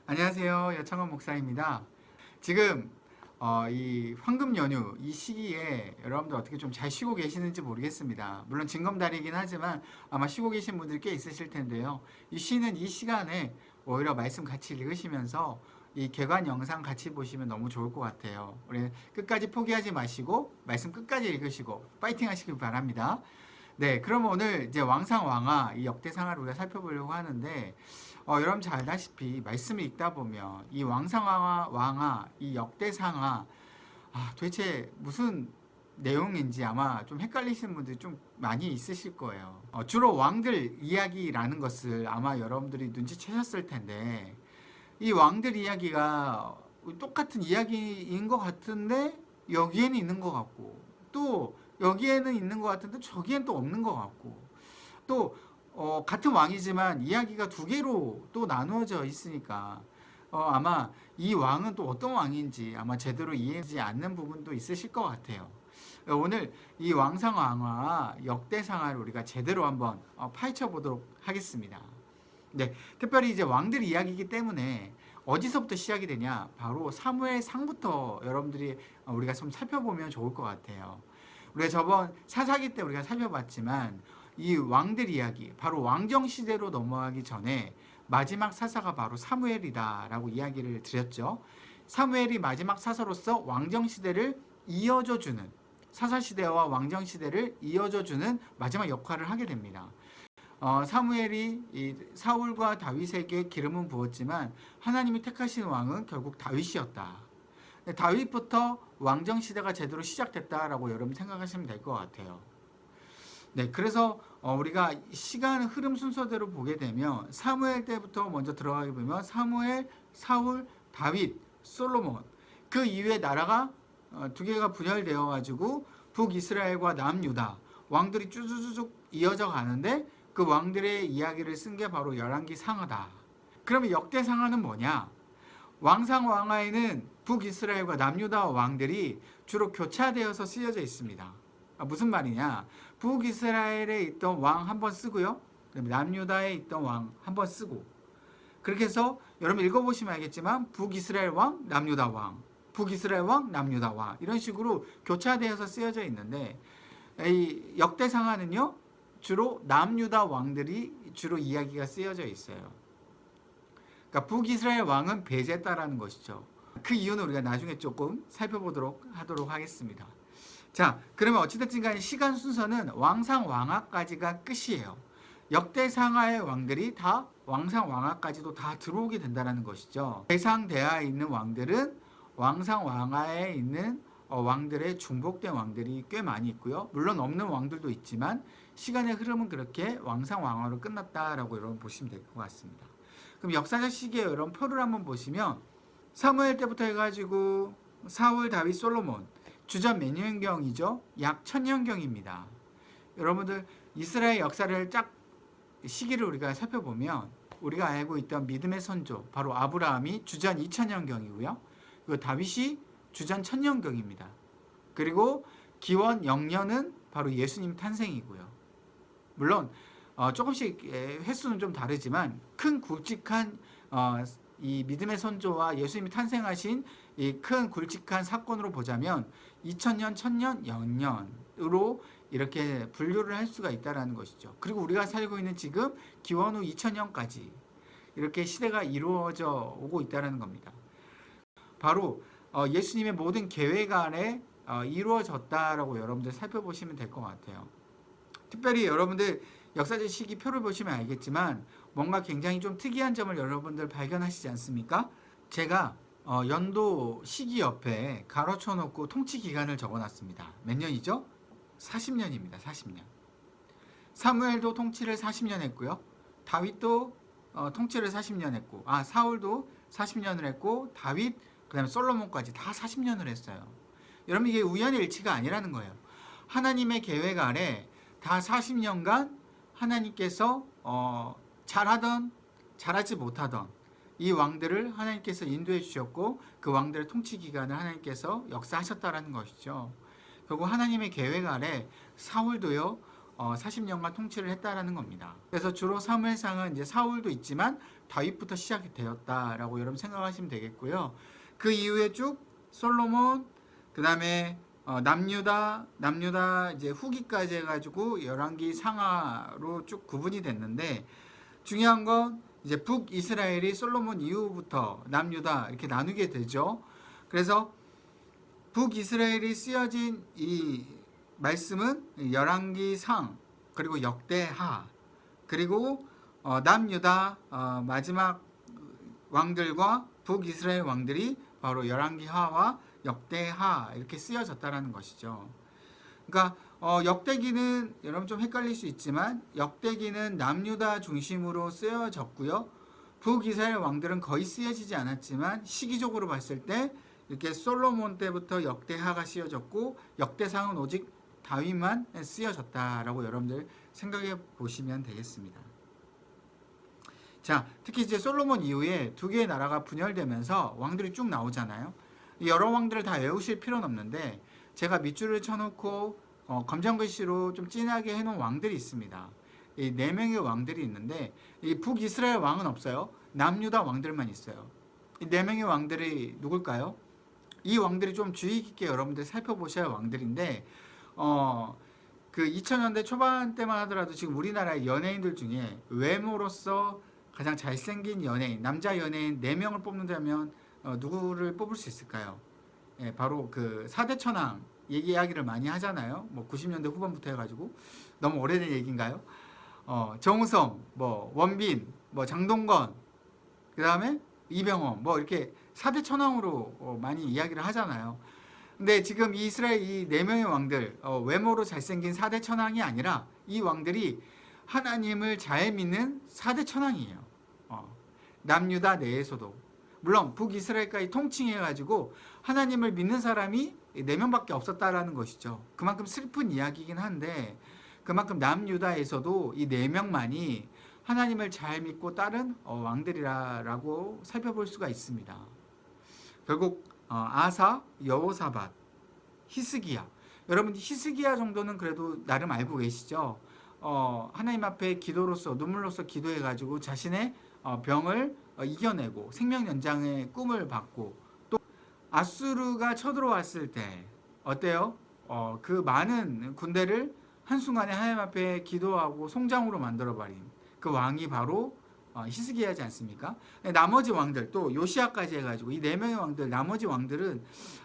안녕하세요. 여창원 목사입니다. 지금 이 황금 연휴 이 시기에 여러분들 어떻게 좀 잘 쉬고 계시는지 모르겠습니다. 물론 징검다리이긴 하지만 아마 쉬고 계신 분들 꽤 있으실 텐데요. 이 쉬는 이 시간에 오히려 말씀 같이 읽으시면서 이 개관 영상 같이 보시면 너무 좋을 것 같아요. 우리 끝까지 포기하지 마시고 말씀 끝까지 읽으시고 파이팅 하시길 바랍니다. 네, 그럼 오늘 이제 왕상왕하 이 역대상하를 우리가 살펴보려고 하는데 여러분 잘 알다시피 말씀을 읽다 보면 이 왕상왕하 이 역대상하 도대체 무슨 내용인지 아마 좀 헷갈리시는 분들이 좀 많이 있으실 거예요. 주로 왕들 이야기라는 것을 아마 여러분들이 눈치채셨을 텐데 이 왕들 이야기가 똑같은 이야기인 것 같은데 여기에는 있는 것 같고 또 여기에는 있는 것 같은데 저기엔 또 없는 것 같고 또 같은 왕이지만 이야기가 두 개로 또 나누어져 있으니까 아마 이 왕은 또 어떤 왕인지 아마 제대로 이해하지 않는 부분도 있으실 것 같아요. 오늘 이 왕상왕하 역대상하를 우리가 제대로 한번 파헤쳐 보도록 하겠습니다. 네, 특별히 이제 왕들 이야기이기 때문에 어디서부터 시작이 되냐? 바로 사무엘상부터 여러분들이 우리가 좀 살펴보면 좋을 것 같아요. 우리가 저번 사사기 때 우리가 살펴봤지만 이 왕들 이야기, 바로 왕정 시대로 넘어가기 전에 마지막 사사가 바로 사무엘이다라고 이야기를 드렸죠. 사무엘이 마지막 사사로서 왕정 시대를 이어줘 주는, 사사 시대와 왕정 시대를 이어줘 주는 마지막 역할을 하게 됩니다. 사무엘이 이 사울과 다윗에게 기름은 부었지만 하나님이 택하신 왕은 결국 다윗이었다. 다윗부터 왕정 시대가 제대로 시작됐다라고 여러분 생각하시면 될 것 같아요. 네, 그래서 우리가 시간 흐름 순서대로 보게 되면 사무엘 때부터 먼저 들어가게 보면 사무엘, 사울, 다윗, 솔로몬 그 이후에 나라가 두 개가 분열되어 가지고 북이스라엘과 남유다 왕들이 쭈쭈쭈쭉 이어져 가는데 그 왕들의 이야기를 쓴 게 바로 열왕기 상하다. 그러면 역대상하는 뭐냐? 왕상왕하에는 북이스라엘과 남유다 왕들이 주로 교차되어서 쓰여져 있습니다. 무슨 말이냐? 북이스라엘에 있던 왕 한 번 쓰고요. 남유다에 있던 왕 한 번 쓰고. 그렇게 해서 여러분 읽어보시면 알겠지만 북이스라엘 왕, 남유다 왕, 북이스라엘 왕, 남유다 왕 이런 식으로 교차되어서 쓰여져 있는데 이 역대상하는요. 주로 남유다 왕들이 주로 이야기가 쓰여져 있어요. 그러니까 북이스라엘 왕은 배제했다라는 것이죠. 그 이유는 우리가 나중에 조금 살펴보도록 하도록 하겠습니다. 자, 그러면 어찌됐든 간에 시간 순서는 왕상왕하까지가 끝이에요. 역대상하의 왕들이 다 왕상왕하까지도 다 들어오게 된다는 것이죠. 대상대하에 있는 왕들은 왕상왕하에 있는 왕들의 중복된 왕들이 꽤 많이 있고요. 물론 없는 왕들도 있지만 시간의 흐름은 그렇게 왕상왕하로 끝났다라고 여러분 보시면 될 것 같습니다. 그럼 역사적 시기에 여러분 표를 한번 보시면 사무엘 때부터 해가지고 사울, 다윗, 솔로몬 주전 몇 년경이죠? 약 1000년경입니다. 여러분들 이스라엘 역사를 쫙 시기를 우리가 살펴보면 우리가 알고 있던 믿음의 선조 바로 아브라함이 주전 2000년경이고요. 그리고 다윗이 주전 1000년경입니다. 그리고 기원 0년은 바로 예수님 탄생이고요. 물론 조금씩 횟수는 좀 다르지만 큰 굵직한 이 믿음의 선조와 예수님이 탄생하신 이 큰 굵직한 사건으로 보자면 2000년, 1000년, 0년으로 이렇게 분류를 할 수가 있다는 것이죠. 그리고 우리가 살고 있는 지금 기원 후 2000년까지 이렇게 시대가 이루어져 오고 있다는 겁니다. 바로 예수님의 모든 계획 안에 이루어졌다라고 여러분들 살펴보시면 될 것 같아요. 특별히 여러분들 역사적 시기 표를 보시면 알겠지만 뭔가 굉장히 좀 특이한 점을 여러분들 발견하시지 않습니까? 제가 연도 시기 옆에 가로쳐 놓고 통치 기간을 적어 놨습니다. 몇 년이죠? 40년입니다. 40년. 사무엘도 통치를 40년 했고요. 다윗도 통치를 40년 했고 사울도 40년을 했고 다윗 그다음에 솔로몬까지 다 40년을 했어요. 여러분 이게 우연의 일치가 아니라는 거예요. 하나님의 계획 아래 다 40년간 하나님께서 잘하던 잘하지 못하던 이 왕들을 하나님께서 인도해 주셨고 그 왕들의 통치 기간을 하나님께서 역사하셨다라는 것이죠. 결국 하나님의 계획 아래 사울도요 40년간 통치를 했다라는 겁니다. 그래서 주로 사무엘상은 이제 사울도 있지만 다윗부터 시작이 되었다라고 여러분 생각하시면 되겠고요. 그 이후에 쭉 솔로몬, 그 다음에 남유다 이제 후기까지 해가지고 열왕기 상하로 쭉 구분이 됐는데, 중요한 건 이제 북이스라엘이 솔로몬 이후부터 남유다 이렇게 나누게 되죠. 그래서 북이스라엘이 쓰여진 이 말씀은 열왕기 상, 그리고 역대하, 그리고 남유다 마지막 왕들과 북이스라엘 왕들이 바로 열왕기 하와 역대하 이렇게 쓰여졌다라는 것이죠. 그러니까 역대기는 여러분 좀 헷갈릴 수 있지만 역대기는 남유다 중심으로 쓰여졌고요. 북이스라엘 왕들은 거의 쓰여지지 않았지만 시기적으로 봤을 때 이렇게 솔로몬 때부터 역대하가 쓰여졌고 역대상은 오직 다윗만 쓰여졌다라고 여러분들 생각해 보시면 되겠습니다. 자, 특히 이제 솔로몬 이후에 두 개의 나라가 분열되면서 왕들이 쭉 나오잖아요. 여러 왕들을 다 외우실 필요는 없는데 제가 밑줄을 쳐놓고 검정글씨로 좀 진하게 해놓은 왕들이 있습니다. 이 4명의 왕들이 있는데 이 북이스라엘 왕은 없어요. 남유다 왕들만 있어요. 이 4명의 왕들이 누굴까요? 이 왕들이 좀 주의 깊게 여러분들 살펴보셔야 할 왕들인데 그 2000년대 초반 때만 하더라도 지금 우리나라의 연예인들 중에 외모로서 가장 잘생긴 연예인, 남자 연예인 4명을 뽑는다면 누구를 뽑을 수 있을까요? 예, 바로 그 4대 천왕 이야기를 많이 하잖아요. 뭐 90년대 후반부터 해가지고 너무 오래된 얘기인가요? 정우성, 뭐 원빈, 뭐 장동건, 그 다음에 이병헌, 뭐 이렇게 4대 천왕으로 많이 이야기를 하잖아요. 근데 지금 이스라엘 이 4명의 왕들 외모로 잘생긴 4대 천왕이 아니라 이 왕들이 하나님을 잘 믿는 4대 천왕이에요. 남유다 내에서도 물론 북이스라엘까지 통칭해가지고 하나님을 믿는 사람이 4명밖에 없었다라는 것이죠. 그만큼 슬픈 이야기이긴 한데 그만큼 남유다에서도 이 4명만이 하나님을 잘 믿고 따른 왕들이라고 살펴볼 수가 있습니다. 결국 아사, 여호사밧, 히스기야. 여러분 히스기야 정도는 그래도 나름 알고 계시죠? 하나님 앞에 기도로서 눈물로서 기도해가지고 자신의 병을 이겨내고 생명 연장의 꿈을 받고 또 아수르가 쳐들어왔을 때 어때요? 그 많은 군대를 한순간에 하나님 앞에 기도하고 송장으로 만들어버린 그 왕이 바로 히스기야지 않습니까? 나머지 왕들 또 요시야까지 해가지고 이 4명의 왕들 나머지 왕들은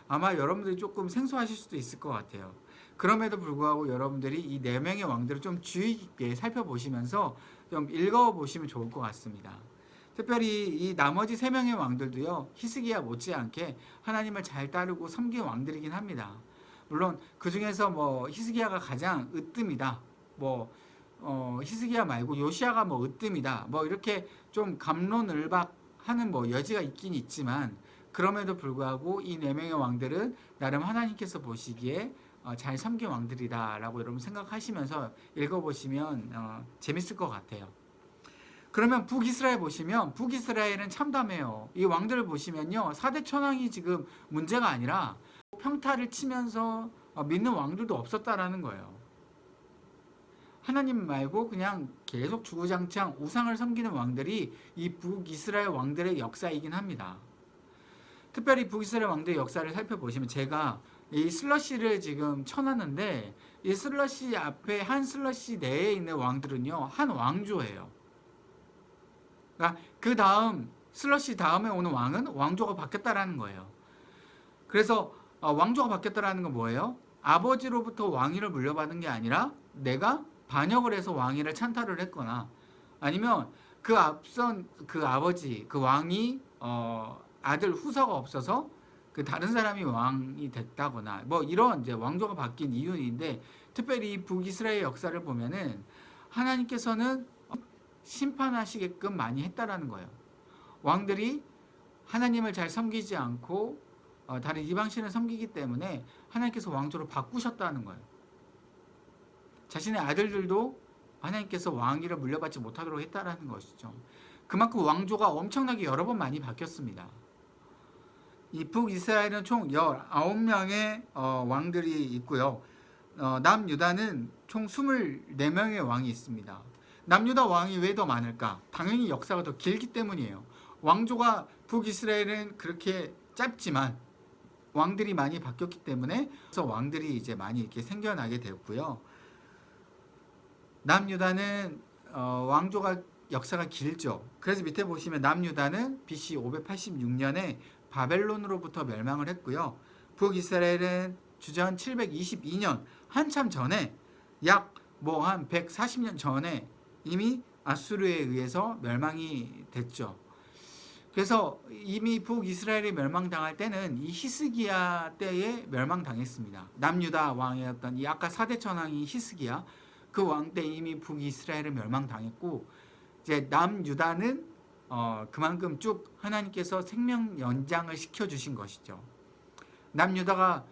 아마 여러분들이 조금 생소하실 수도 있을 것 같아요. 그럼에도 불구하고 여러분들이 이 4명의 왕들을 좀 주의 깊게 살펴보시면서 좀 읽어보시면 좋을 것 같습니다. 특별히 이 나머지 3명의 왕들도요 히스기야 못지않게 하나님을 잘 따르고 섬긴 왕들이긴 합니다. 물론 그 중에서 뭐 히스기야가 가장 으뜸이다, 뭐 히스기야 말고 요시야가 뭐 으뜸이다, 뭐 이렇게 좀 갑론을박하는 뭐 여지가 있긴 있지만 그럼에도 불구하고 이 4명의 왕들은 나름 하나님께서 보시기에 잘 섬긴 왕들이다라고 여러분 생각하시면서 읽어보시면 재밌을 것 같아요. 그러면 북이스라엘 보시면 북이스라엘은 참담해요. 이 왕들을 보시면요 4대 천왕이 지금 문제가 아니라 평타를 치면서 믿는 왕들도 없었다라는 거예요. 하나님 말고 그냥 계속 주구장창 우상을 섬기는 왕들이 이 북이스라엘 왕들의 역사이긴 합니다. 특별히 북이스라엘 왕들의 역사를 살펴보시면 제가 이 슬러시를 지금 쳐놨는데 이 슬러시 앞에 한 슬러시 내에 있는 왕들은요 한 왕조예요. 그러니까 그 다음 슬러시 다음에 오는 왕은 왕조가 바뀌었다라는 거예요. 그래서 왕조가 바뀌었다라는 건 뭐예요? 아버지로부터 왕위를 물려받은 게 아니라 내가 반역을 해서 왕위를 찬탈을 했거나 아니면 그 앞선 그 아버지 그 왕이 아들 후사가 없어서 그 다른 사람이 왕이 됐다거나 뭐 이런 이제 왕조가 바뀐 이유인데 특별히 북이스라엘 역사를 보면은 하나님께서는 심판하시게끔 많이 했다라는 거예요. 왕들이 하나님을 잘 섬기지 않고 다른 이방신을 섬기기 때문에 하나님께서 왕조를 바꾸셨다는 거예요. 자신의 아들들도 하나님께서 왕위를 물려받지 못하도록 했다라는 것이죠. 그만큼 왕조가 엄청나게 여러 번 많이 바뀌었습니다. 이 북이스라엘은 총 19명의 왕들이 있고요. 남유다는 총 24명의 왕이 있습니다. 남유다 왕이 왜 더 많을까? 당연히 역사가 더 길기 때문이에요. 왕조가 북이스라엘은 그렇게 짧지만 왕들이 많이 바뀌었기 때문에 그래서 왕들이 이제 많이 이렇게 생겨나게 되었고요. 남유다는 왕조가 역사가 길죠. 그래서 밑에 보시면 남유다는 BC 586년에 바벨론으로부터 멸망을 했고요. 북이스라엘은 주전 722년 한참 전에 약 한 140년 전에 이미 아수르에 의해서 멸망이 됐죠. 그래서 이미 북이스라엘이 멸망당할 때는 이 히스기야 때에 멸망당했습니다. 남유다 왕이었던 이 아까 4대 천왕이 히스기야 그 왕 때 이미 북이스라엘을 멸망당했고 이제 남유다는 그만큼 쭉 하나님께서 생명 연장을 시켜주신 것이죠. 남유다가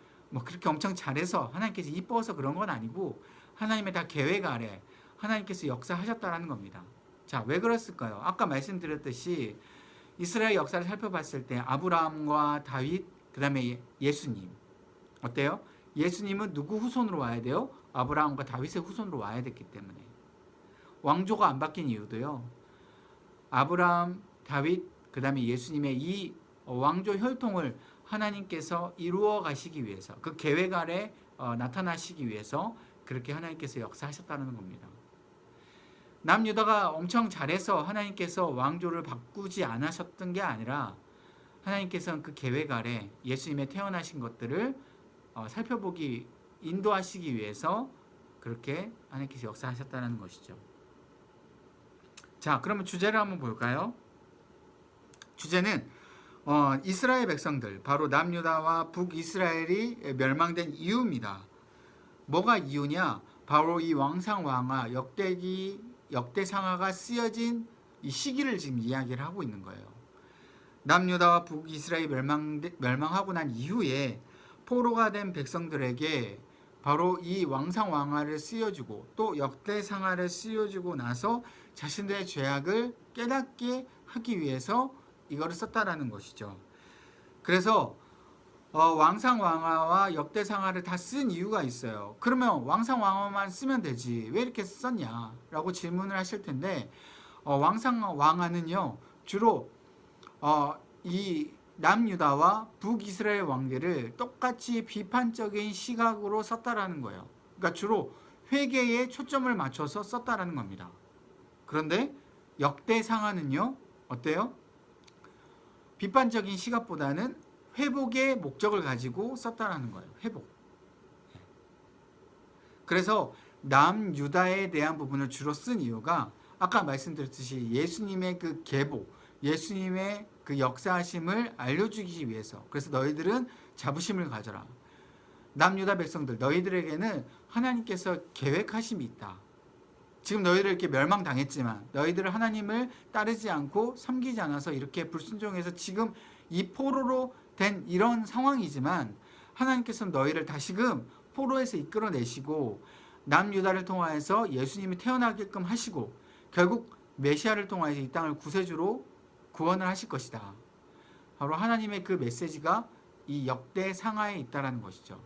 그렇게 엄청 잘해서 하나님께서 이뻐서 그런 건 아니고 하나님의 다 계획 아래 하나님께서 역사하셨다는 겁니다. 자, 왜 그랬을까요? 아까 말씀드렸듯이 이스라엘 역사를 살펴봤을 때 아브라함과 다윗, 그 다음에 예수님 어때요? 예수님은 누구 후손으로 와야 돼요? 아브라함과 다윗의 후손으로 와야 됐기 때문에 왕조가 안 바뀐 이유도요. 아브라함, 다윗, 그 다음에 예수님의 이 왕조 혈통을 하나님께서 이루어 가시기 위해서 그 계획 아래 나타나시기 위해서 그렇게 하나님께서 역사하셨다는 겁니다. 남유다가 엄청 잘해서 하나님께서 왕조를 바꾸지 않으셨던 게 아니라 하나님께서는 그 계획 아래 예수님의 태어나신 것들을 살펴보기 인도하시기 위해서 그렇게 하나님께서 역사하셨다는 것이죠. 자, 그러면 주제를 한번 볼까요? 주제는 이스라엘 백성들, 바로 남유다와 북이스라엘이 멸망된 이유입니다. 뭐가 이유냐? 바로 이 왕상왕하, 역대상하가 쓰여진 이 시기를 지금 이야기를 하고 있는 거예요. 남유다와 북이스라엘이 멸망하고 난 이후에 포로가 된 백성들에게 바로 이 왕상왕하를 쓰여주고 또 역대상하를 쓰여주고 나서 자신들의 죄악을 깨닫게 하기 위해서 이거를 썼다라는 것이죠. 그래서 왕상왕하와 역대상하를 다 쓴 이유가 있어요. 그러면 왕상왕하만 쓰면 되지 왜 이렇게 썼냐라고 질문을 하실 텐데 왕상왕하는요 주로 이 남유다와 북이스라엘 왕들을 똑같이 비판적인 시각으로 썼다라는 거예요. 그러니까 주로 회개에 초점을 맞춰서 썼다라는 겁니다. 그런데 역대상하는요 어때요? 비판적인 시각보다는 회복의 목적을 가지고 썼다라는 거예요. 회복. 그래서 남유다에 대한 부분을 주로 쓴 이유가 아까 말씀드렸듯이 예수님의 그 계보, 예수님의 그 역사하심을 알려주기 위해서. 그래서 너희들은 자부심을 가져라. 남유다 백성들, 너희들에게는 하나님께서 계획하심이 있다. 지금 너희들 이렇게 멸망당했지만 너희들은 하나님을 따르지 않고 섬기지 않아서 이렇게 불순종해서 지금 이 포로로 된 이런 상황이지만 하나님께서는 너희를 다시금 포로에서 이끌어내시고 남유다를 통하여서 예수님이 태어나게끔 하시고 결국 메시아를 통하여서 이 땅을 구세주로 구원을 하실 것이다. 바로 하나님의 그 메시지가 이 역대상하에 있다라는 것이죠.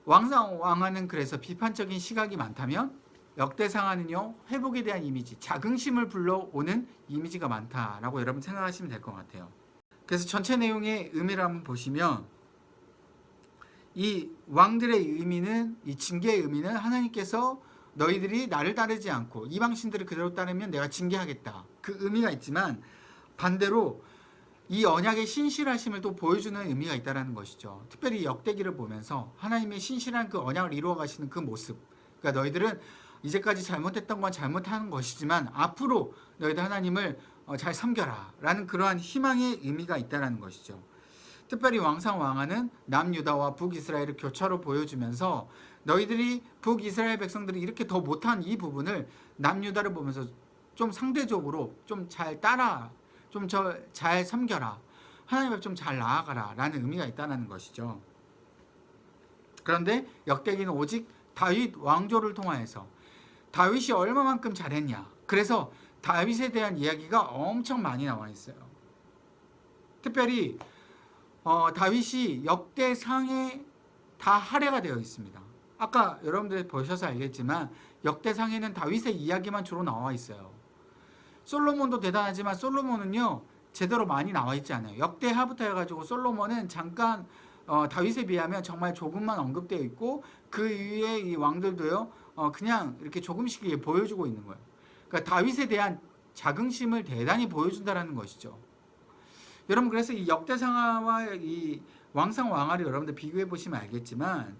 왕상왕하는 그래서 비판적인 시각이 많다면 역대상하는요 회복에 대한 이미지, 자긍심을 불러오는 이미지가 많다라고 여러분 생각하시면 될 것 같아요. 그래서 전체 내용의 의미를 한번 보시면 이 왕들의 의미는 이 징계의 의미는 하나님께서 너희들이 나를 따르지 않고 이방신들을 그대로 따르면 내가 징계하겠다. 그 의미가 있지만 반대로 이 언약의 신실하심을 또 보여주는 의미가 있다는 것이죠. 특별히 역대기를 보면서 하나님의 신실한 그 언약을 이루어 가시는 그 모습. 그러니까 너희들은 이제까지 잘못했던 건 잘못하는 것이지만 앞으로 너희들 하나님을 잘 섬겨라 라는 그러한 희망의 의미가 있다는 것이죠. 특별히 왕상왕하는 남유다와 북이스라엘을 교차로 보여주면서 너희들이 북이스라엘 백성들이 이렇게 더 못한 이 부분을 남유다를 보면서 좀 상대적으로 좀 잘 따라, 좀 잘 섬겨라, 하나님 앞에 좀 잘 나아가라 라는 의미가 있다는 것이죠. 그런데 역대기는 오직 다윗 왕조를 통하여서 다윗이 얼마만큼 잘했냐, 그래서 다윗에 대한 이야기가 엄청 많이 나와 있어요. 특별히 다윗이 역대상에 다 할애가 되어 있습니다. 아까 여러분들 보셔서 알겠지만 역대상에는 다윗의 이야기만 주로 나와 있어요. 솔로몬도 대단하지만 솔로몬은요 제대로 많이 나와 있지 않아요. 역대하부터 해가지고 솔로몬은 잠깐 다윗에 비하면 정말 조금만 언급되어 있고 그 위에 이 왕들도요 그냥 이렇게 조금씩 보여주고 있는 거예요. 그러니까 다윗에 대한 자긍심을 대단히 보여준다라는 것이죠. 여러분 그래서 이 역대상하와 이 왕상왕하를 여러분들 비교해 보시면 알겠지만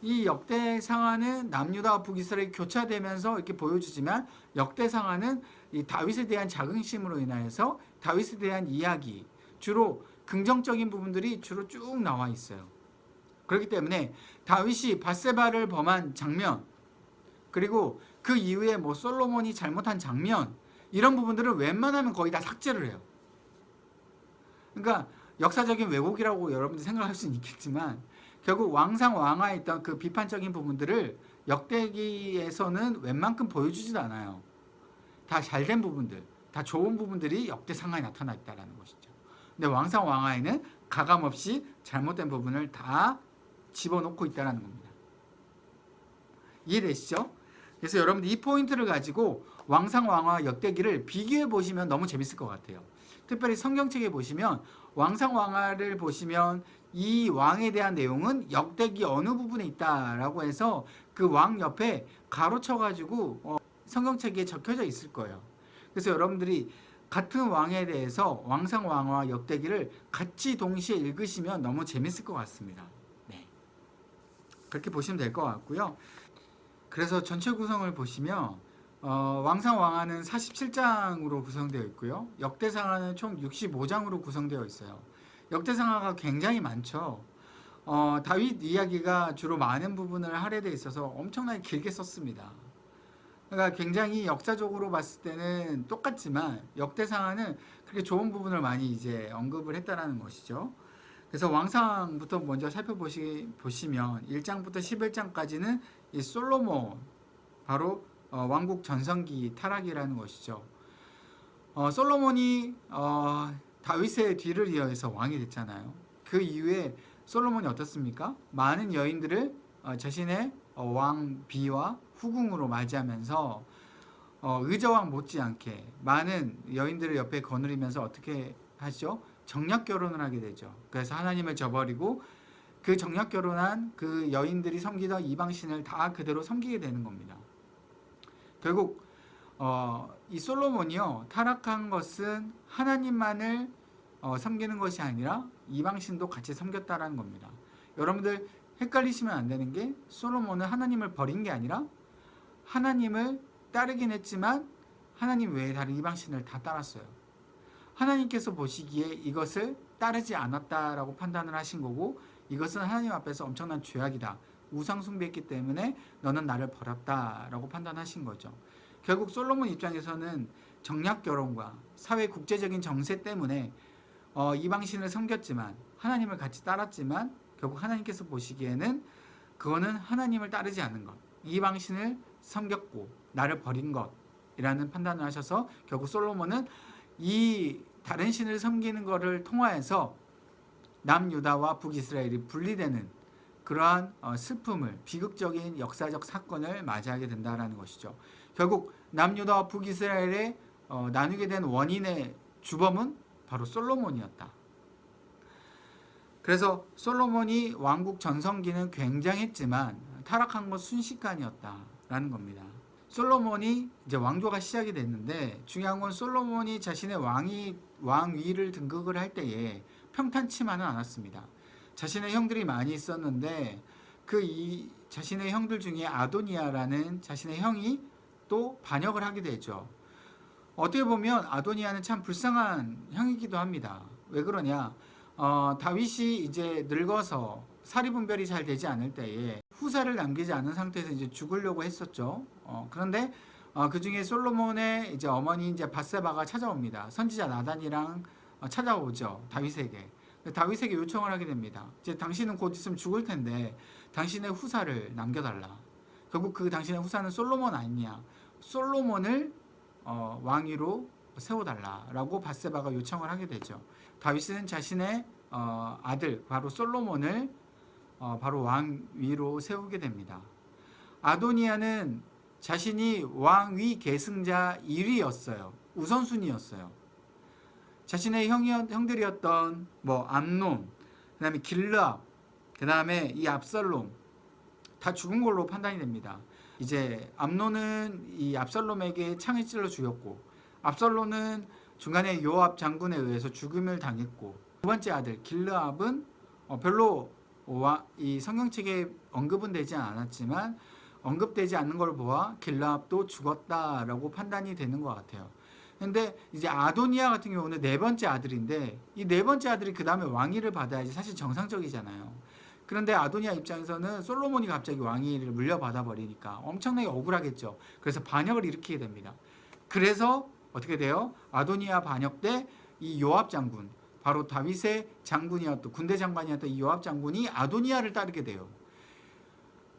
이 역대상하는 남유다와 북이스라엘이 교차되면서 이렇게 보여주지만 역대상하는 이 다윗에 대한 자긍심으로 인하여서 다윗에 대한 이야기 주로 긍정적인 부분들이 주로 쭉 나와 있어요. 그렇기 때문에 다윗이 밧세바를 범한 장면 그리고 그 이후에 뭐 솔로몬이 잘못한 장면 이런 부분들을 웬만하면 거의 다 삭제를 해요. 그러니까 역사적인 왜곡이라고 여러분들이 생각할 수는 있겠지만 결국 왕상 왕하에 있던 그 비판적인 부분들을 역대기에서는 웬만큼 보여주지도 않아요. 다 잘된 부분들, 다 좋은 부분들이 역대상하에 나타나 있다는 것이죠. 근데 왕상 왕하에는 가감없이 잘못된 부분을 다 집어넣고 있다는 겁니다. 이해되시죠? 그래서 여러분들 이 포인트를 가지고 왕상 왕하 역대기를 비교해 보시면 너무 재밌을 것 같아요. 특별히 성경책에 보시면 왕상 왕하를 보시면 이 왕에 대한 내용은 역대기 어느 부분에 있다라고 해서 그 왕 옆에 가로쳐 가지고 성경책에 적혀져 있을 거예요. 그래서 여러분들이 같은 왕에 대해서 왕상 왕하 역대기를 같이 동시에 읽으시면 너무 재밌을 것 같습니다. 네. 그렇게 보시면 될 것 같고요. 그래서 전체 구성을 보시면 왕상 왕하는 47장으로 구성되어 있고요. 역대상하는 총 65장으로 구성되어 있어요. 역대상하가 굉장히 많죠. 다윗 이야기가 주로 많은 부분을 할애되어 있어서 엄청나게 길게 썼습니다. 그러니까 굉장히 역사적으로 봤을 때는 똑같지만 역대상하는 그렇게 좋은 부분을 많이 이제 언급을 했다라는 것이죠. 그래서 왕상부터 먼저 살펴보시면 1장부터 11장까지는 이 솔로몬 바로 왕국 전성기 타락이라는 것이죠. 솔로몬이 다윗의 뒤를 이어서 왕이 됐잖아요. 그 이후에 솔로몬이 어떻습니까? 많은 여인들을 자신의 왕비와 후궁으로 맞이하면서 의저왕 못지않게 많은 여인들을 옆에 거느리면서 어떻게 하죠? 정략 결혼을 하게 되죠. 그래서 하나님을 저버리고 그 정략 결혼한 그 여인들이 섬기던 이방신을 다 그대로 섬기게 되는 겁니다. 결국 이 솔로몬이요 타락한 것은 하나님만을 섬기는 것이 아니라 이방신도 같이 섬겼다라는 겁니다. 여러분들 헷갈리시면 안 되는 게 솔로몬은 하나님을 버린 게 아니라 하나님을 따르긴 했지만 하나님 외에 다른 이방신을 다 따랐어요. 하나님께서 보시기에 이것을 따르지 않았다라고 판단을 하신 거고 이것은 하나님 앞에서 엄청난 죄악이다. 우상 숭배했기 때문에 너는 나를 버렸다라고 판단하신 거죠. 결국 솔로몬 입장에서는 정략 결혼과 사회 국제적인 정세 때문에 이방신을 섬겼지만 하나님을 같이 따랐지만 결국 하나님께서 보시기에는 그거는 하나님을 따르지 않는 것, 이방신을 섬겼고 나를 버린 것이라는 판단을 하셔서 결국 솔로몬은 이 다른 신을 섬기는 것을 통하여서 남유다와 북이스라엘이 분리되는 그러한 슬픔을 비극적인 역사적 사건을 맞이하게 된다는 것이죠. 결국 남유다와 북이스라엘에 나누게 된 원인의 주범은 바로 솔로몬이었다. 그래서 솔로몬이 왕국 전성기는 굉장했지만 타락한 건 순식간이었다라는 겁니다. 솔로몬이 이제 왕조가 시작이 됐는데 중요한 건 솔로몬이 자신의 왕위를 등극을 할 때에 평탄치만은 않았습니다. 자신의 형들이 많이 있었는데 자신의 형들 중에 아도니아라는 자신의 형이 또 반역을 하게 되죠. 어떻게 보면 아도니아는 참 불쌍한 형이기도 합니다. 왜 그러냐? 다윗이 이제 늙어서 사리분별이 잘 되지 않을 때에 후사를 남기지 않은 상태에서 이제 죽으려고 했었죠. 그런데 그 중에 솔로몬의 이제 어머니 이제 밧세바가 찾아옵니다. 선지자 나단이랑 찾아오죠. 다윗에게. 다윗에게 요청을 하게 됩니다. 이제 당신은 곧 있으면 죽을 텐데 당신의 후사를 남겨달라. 결국 그 당신의 후사는 솔로몬 아니냐? 솔로몬을 왕위로 세워달라라고 밧세바가 요청을 하게 되죠. 다윗은 자신의 아들 바로 솔로몬을 바로 왕위로 세우게 됩니다. 아도니아는 자신이 왕위 계승자 1위였어요. 우선순위였어요. 자신의 형들이었던 뭐 암논, 그다음에 길르압, 그다음에 이 압살롬 다 죽은 걸로 판단이 됩니다. 이제 암논은 이 압살롬에게 창을 찔러 죽였고, 압살롬은 중간에 요압 장군에 의해서 죽음을 당했고, 두 번째 아들 길르압은 별로 이 성경책에 언급은 되지 않았지만 언급되지 않는 걸 보아 길르압도 죽었다라고 판단이 되는 것 같아요. 근데 이제 아도니아 같은 경우는 네 번째 아들인데, 이 네 번째 아들이 그 다음에 왕위를 받아야지 사실 정상적이잖아요. 그런데 아도니아 입장에서는 솔로몬이 갑자기 왕위를 물려받아 버리니까 엄청나게 억울하겠죠. 그래서 반역을 일으키게 됩니다. 그래서 어떻게 돼요? 아도니아 반역 때 이 요압 장군, 바로 다윗의 장군이었던, 군대 장관이었던 이 요압 장군이 아도니아를 따르게 돼요.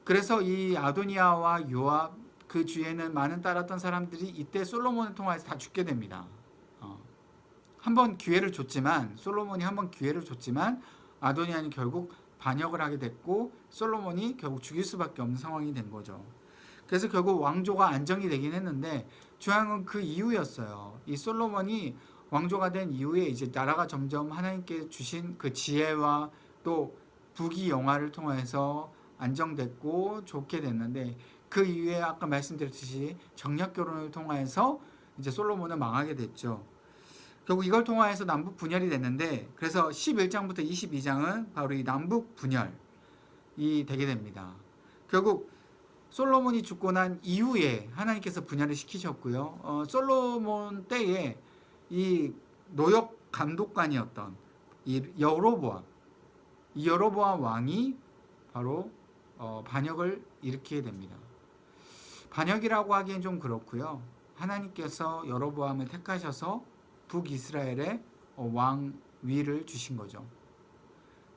그래서 이 아도니아와 요압, 그 주위에는 많은 따랐던 사람들이 이때 솔로몬을 통해서 다 죽게 됩니다. 한번 기회를 줬지만, 솔로몬이 한번 기회를 줬지만 아도니아는 결국 반역을 하게 됐고 솔로몬이 결국 죽일 수밖에 없는 상황이 된 거죠. 그래서 결국 왕조가 안정이 되긴 했는데 중요한 건 그 이후였어요. 이 솔로몬이 왕조가 된 이후에 이제 나라가 점점 하나님께 주신 그 지혜와 또 부귀 영화를 통해서 안정됐고 좋게 됐는데, 그 이후에 아까 말씀드렸듯이 정략 결혼을 통해서 이제 솔로몬은 망하게 됐죠. 결국 이걸 통해서 남북 분열이 됐는데, 그래서 11장부터 22장은 바로 이 남북 분열이 되게 됩니다. 결국 솔로몬이 죽고 난 이후에 하나님께서 분열을 시키셨고요. 솔로몬 때에 이 노역 감독관이었던 이 여로보암 왕이 바로 반역을 일으키게 됩니다. 반역이라고 하기엔 좀 그렇고요. 하나님께서 여로보암을 택하셔서 북이스라엘에 왕위를 주신 거죠.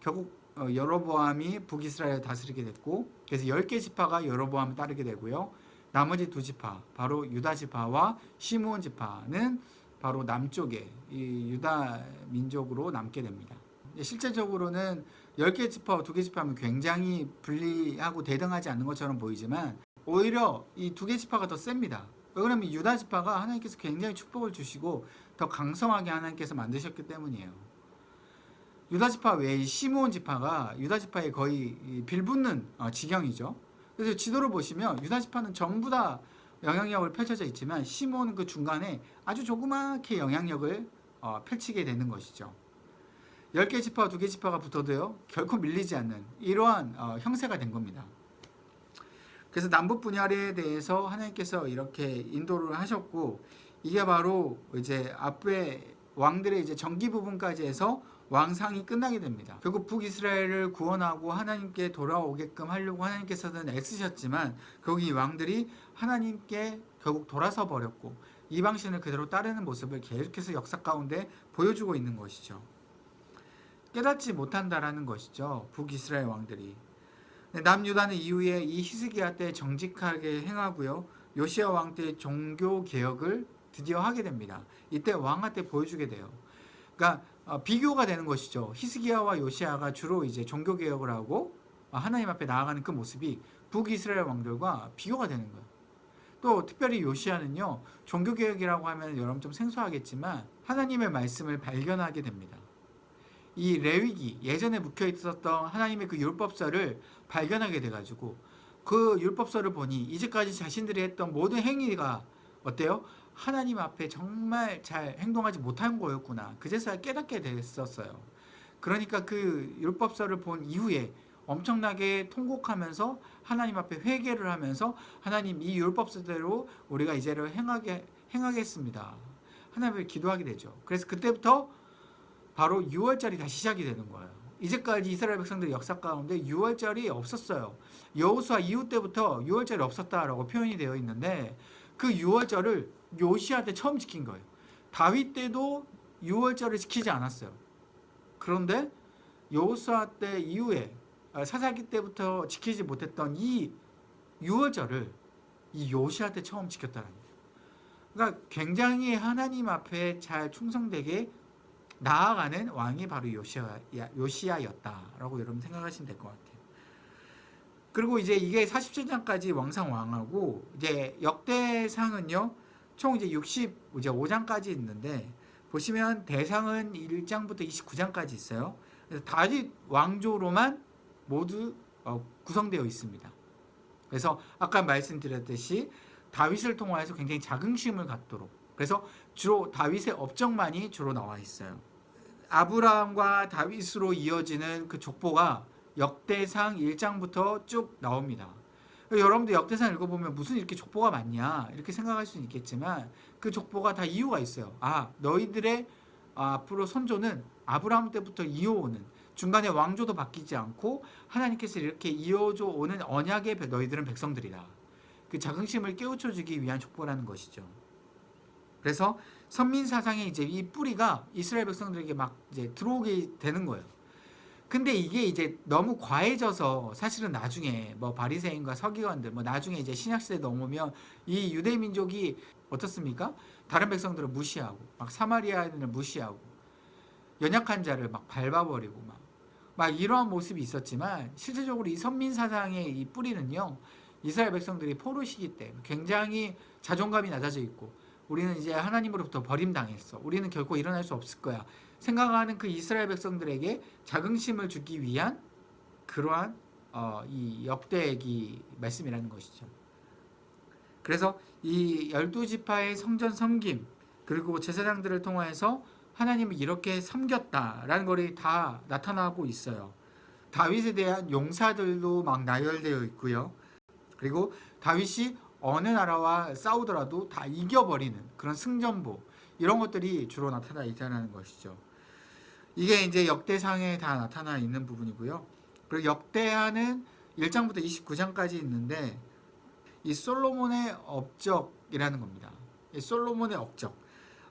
결국 여로보암이 북이스라엘을 다스리게 됐고, 그래서 10개 지파가 여로보암을 따르게 되고요. 나머지 두 지파, 바로 유다 지파와 시므온 지파는 바로 남쪽에 이 유다 민족으로 남게 됩니다. 실제적으로는 10개 지파와 2개 지파는 굉장히 불리하고 대등하지 않는 것처럼 보이지만 오히려 이 2개 지파가 더 셉니다. 왜 그러면 유다 지파가 하나님께서 굉장히 축복을 주시고 더 강성하게 하나님께서 만드셨기 때문이에요. 유다 지파 외에 시므온 지파가 유다 지파에 거의 빌붙는 지경이죠. 그래서 지도를 보시면 유다 지파는 전부 다 영향력을 펼쳐져 있지만 시므온은 그 중간에 아주 조그맣게 영향력을 펼치게 되는 것이죠. 10개 지파와 2개 지파가 붙어도요 결코 밀리지 않는 이러한 형세가 된 겁니다. 그래서 남북 분열에 대해서 하나님께서 이렇게 인도를 하셨고, 이게 바로 이제 앞에 왕들의 이제 정기 부분까지 해서 왕상이 끝나게 됩니다. 결국 북이스라엘을 구원하고 하나님께 돌아오게끔 하려고 하나님께서는 애쓰셨지만 결국 이 왕들이 하나님께 결국 돌아서 버렸고 이방신을 그대로 따르는 모습을 계속해서 역사 가운데 보여주고 있는 것이죠. 깨닫지 못한다라는 것이죠. 북이스라엘 왕들이. 남유다는 이후에 이 히스기야 때 정직하게 행하고요. 요시야 왕 때 종교 개혁을 드디어 하게 됩니다. 이때 왕아 때 보여주게 돼요. 그러니까 비교가 되는 것이죠. 히스기야와 요시야가 주로 이제 종교 개혁을 하고 하나님 앞에 나아가는 그 모습이 북이스라엘 왕들과 비교가 되는 거예요. 또 특별히 요시야는요, 종교 개혁이라고 하면 여러분 좀 생소하겠지만 하나님의 말씀을 발견하게 됩니다. 이 레위기, 예전에 묵혀 있었던 하나님의 그 율법서를 발견하게 돼가지고 그 율법서를 보니 이제까지 자신들이 했던 모든 행위가 어때요? 하나님 앞에 정말 잘 행동하지 못한 거였구나. 그제서야 깨닫게 됐었어요. 그러니까 그 율법서를 본 이후에 엄청나게 통곡하면서 하나님 앞에 회개를 하면서 하나님 이 율법서대로 우리가 이제를 행하겠습니다. 하나님을 기도하게 되죠. 그래서 그때부터 바로 6월절이 다시 시작이 되는 거예요. 이제까지 이스라엘 백성들의 역사 가운데 6월절이 없었어요. 여호수아 이후 때부터 6월절이 없었다라고 표현이 되어 있는데 그 6월절을 요시야 때 처음 지킨 거예요. 다윗 때도 6월절을 지키지 않았어요. 그런데 여호수아 때 이후에 사사기 때부터 지키지 못했던 이 6월절을 이 요시야 때 처음 지켰다는 거예요. 그러니까 굉장히 하나님 앞에 잘 충성되게 나아가는 왕이 바로 요시야였다라고 여러분 생각하시면 될 것 같아요. 그리고 이제 이게 47장까지 왕상왕하고 이제 역대상은요 총 이제 65장까지 있는데 보시면 대상은 1장부터 29장까지 있어요. 그래서 다윗 왕조로만 모두 구성되어 있습니다. 그래서 아까 말씀드렸듯이 다윗을 통하여서 굉장히 자긍심을 갖도록, 그래서 주로 다윗의 업적만이 주로 나와 있어요. 아브라함과 다윗으로 이어지는 그 족보가 역대상 1장부터 쭉 나옵니다. 여러분들 역대상 읽어보면 무슨 이렇게 족보가 많냐 이렇게 생각할 수는 있겠지만 그 족보가 다 이유가 있어요. 너희들의 앞으로 선조는 아브라함 때부터 이어오는, 중간에 왕조도 바뀌지 않고 하나님께서 이렇게 이어져 오는 언약의 너희들은 백성들이다. 그 자긍심을 깨우쳐주기 위한 족보라는 것이죠. 그래서 선민사상의 이제 이 뿌리가 이스라엘 백성들에게 막 이제 들어오게 되는 거예요. 근데 이게 이제 너무 과해져서 사실은 나중에 뭐 바리새인과 서기관들 뭐 나중에 이제 신약시대 넘으면 이 유대 민족이 어떻습니까? 다른 백성들을 무시하고 막 사마리아인을 무시하고 연약한 자를 막 밟아버리고 막 이러한 모습이 있었지만 실제적으로 이 선민사상의 이 뿌리는요 이스라엘 백성들이 포로시기 때문에 굉장히 자존감이 낮아져 있고 우리는 이제 하나님으로부터 버림당했어, 우리는 결코 일어날 수 없을 거야 생각하는 그 이스라엘 백성들에게 자긍심을 주기 위한 그러한 이 역대기 말씀이라는 것이죠. 그래서 이 12지파의 성전 섬김 그리고 제사장들을 통해서 하나님을 이렇게 섬겼다라는 것이 다 나타나고 있어요. 다윗에 대한 용사들도 막 나열되어 있고요. 그리고 다윗이 어느 나라와 싸우더라도 다 이겨버리는 그런 승전보, 이런 것들이 주로 나타나 있다는 것이죠. 이게 이제 역대상에 다 나타나 있는 부분이고요. 그리고 역대하는 1장부터 29장까지 있는데 이 솔로몬의 업적이라는 겁니다. 이 솔로몬의 업적.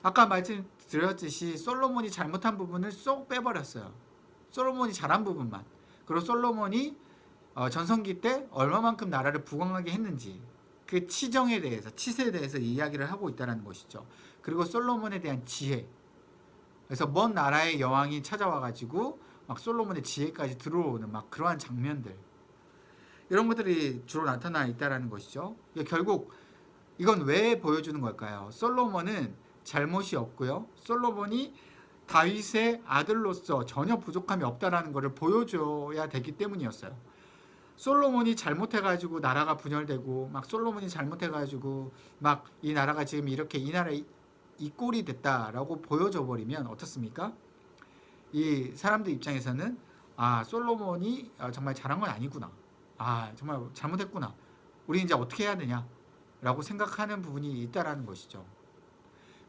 아까 말씀드렸듯이 솔로몬이 잘못한 부분을 쏙 빼버렸어요. 솔로몬이 잘한 부분만. 그리고 솔로몬이 전성기 때 얼마만큼 나라를 부강하게 했는지 그 치정에 대해서, 치세에 대해서 이야기를 하고 있다는 것이죠. 그리고 솔로몬에 대한 지혜. 그래서 먼 나라의 여왕이 찾아와가지고 막 솔로몬의 지혜까지 들어오는 막 그러한 장면들, 이런 것들이 주로 나타나 있다는 것이죠. 결국 이건 왜 보여주는 걸까요? 솔로몬은 잘못이 없고요. 솔로몬이 다윗의 아들로서 전혀 부족함이 없다라는 것을 보여줘야 되기 때문이었어요. 솔로몬이 잘못해가지고 나라가 분열되고 막 솔로몬이 잘못해가지고 막 이 나라가 지금 이렇게 이 나라 이 꼴이 됐다라고 보여줘 버리면 어떻습니까? 이 사람들 입장에서는 솔로몬이 정말 잘한 건 아니구나, 정말 잘못했구나, 우리 이제 어떻게 해야 되냐라고 생각하는 부분이 있다라는 것이죠.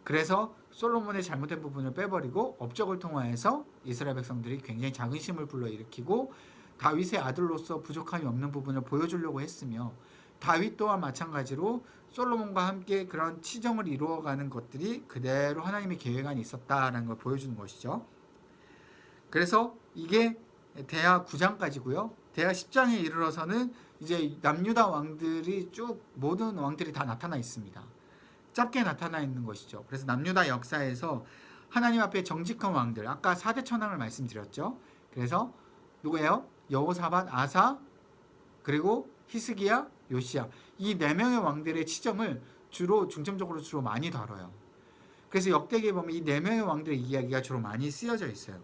그래서 솔로몬의 잘못된 부분을 빼버리고 업적을 통하여서 이스라엘 백성들이 굉장히 자긍심을 불러일으키고 다윗의 아들로서 부족함이 없는 부분을 보여주려고 했으며, 다윗 또한 마찬가지로 솔로몬과 함께 그런 치정을 이루어가는 것들이 그대로 하나님의 계획 안에 있었다라는 걸 보여주는 것이죠. 그래서 이게 대하 9장까지고요. 대하 10장에 이르러서는 이제 남유다 왕들이 쭉 모든 왕들이 다 나타나 있습니다. 짧게 나타나 있는 것이죠. 그래서 남유다 역사에서 하나님 앞에 정직한 왕들, 아까 4대 천왕을 말씀드렸죠. 그래서 누구예요? 여호사밧, 아사, 그리고 히스기야, 요시야, 이 4명의 왕들의 치정을 중점적으로 주로 많이 다뤄요. 그래서 역대기에 보면 이 4명의 왕들의 이야기가 주로 많이 쓰여져 있어요.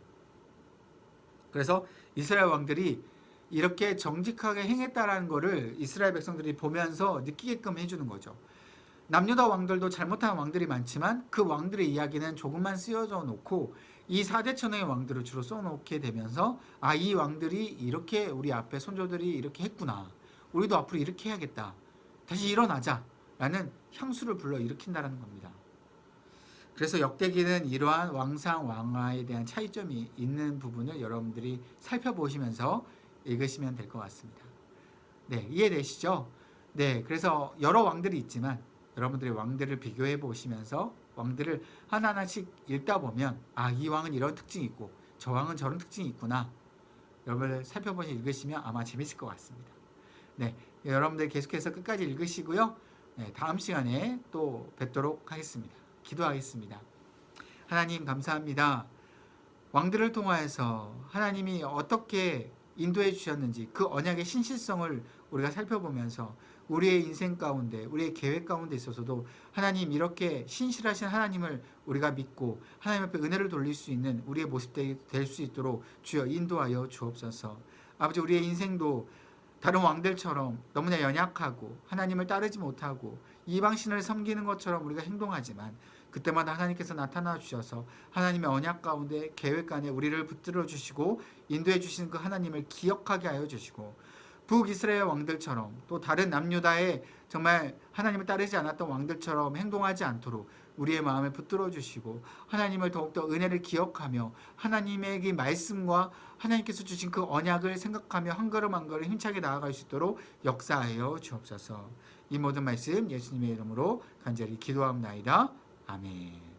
그래서 이스라엘 왕들이 이렇게 정직하게 행했다라는 것을 이스라엘 백성들이 보면서 느끼게끔 해주는 거죠. 남유다 왕들도 잘못한 왕들이 많지만 그 왕들의 이야기는 조금만 쓰여져 놓고 이 4대 천왕의 왕들을 주로 써놓게 되면서 이 왕들이 이렇게 우리 앞에 손조들이 이렇게 했구나, 우리도 앞으로 이렇게 해야겠다, 다시 일어나자 라는 향수를 불러일으킨다는 겁니다. 그래서 역대기는 이러한 왕상 왕하에 대한 차이점이 있는 부분을 여러분들이 살펴보시면서 읽으시면 될 것 같습니다. 네, 이해되시죠? 네, 그래서 여러 왕들이 있지만 여러분들이 왕들을 비교해 보시면서 왕들을 하나하나씩 읽다 보면 이 왕은 이런 특징이 있고 저 왕은 저런 특징이 있구나, 여러분들 살펴보시 읽으시면 아마 재밌을 것 같습니다. 네, 여러분들 계속해서 끝까지 읽으시고요. 네, 다음 시간에 또 뵙도록 하겠습니다. 기도하겠습니다. 하나님 감사합니다. 왕들을 통하여서 하나님이 어떻게 인도해 주셨는지 그 언약의 신실성을 우리가 살펴보면서 우리의 인생 가운데 우리의 계획 가운데 있어서도 하나님 이렇게 신실하신 하나님을 우리가 믿고 하나님 앞에 은혜를 돌릴 수 있는 우리의 모습이 될 수 있도록 주여 인도하여 주옵소서. 아버지 우리의 인생도 다른 왕들처럼 너무나 연약하고 하나님을 따르지 못하고 이방신을 섬기는 것처럼 우리가 행동하지만 그때마다 하나님께서 나타나 주셔서 하나님의 언약 가운데 계획 안에 우리를 붙들어 주시고 인도해 주시는 그 하나님을 기억하게 하여 주시고 북이스라엘 왕들처럼 또 다른 남유다의 정말 하나님을 따르지 않았던 왕들처럼 행동하지 않도록 우리의 마음을 붙들어 주시고 하나님을 더욱더 은혜를 기억하며 하나님의 그 말씀과 하나님께서 주신 그 언약을 생각하며 한 걸음 한 걸음 힘차게 나아갈 수 있도록 역사하여 주옵소서. 이 모든 말씀 예수님의 이름으로 간절히 기도합나이다. 아멘.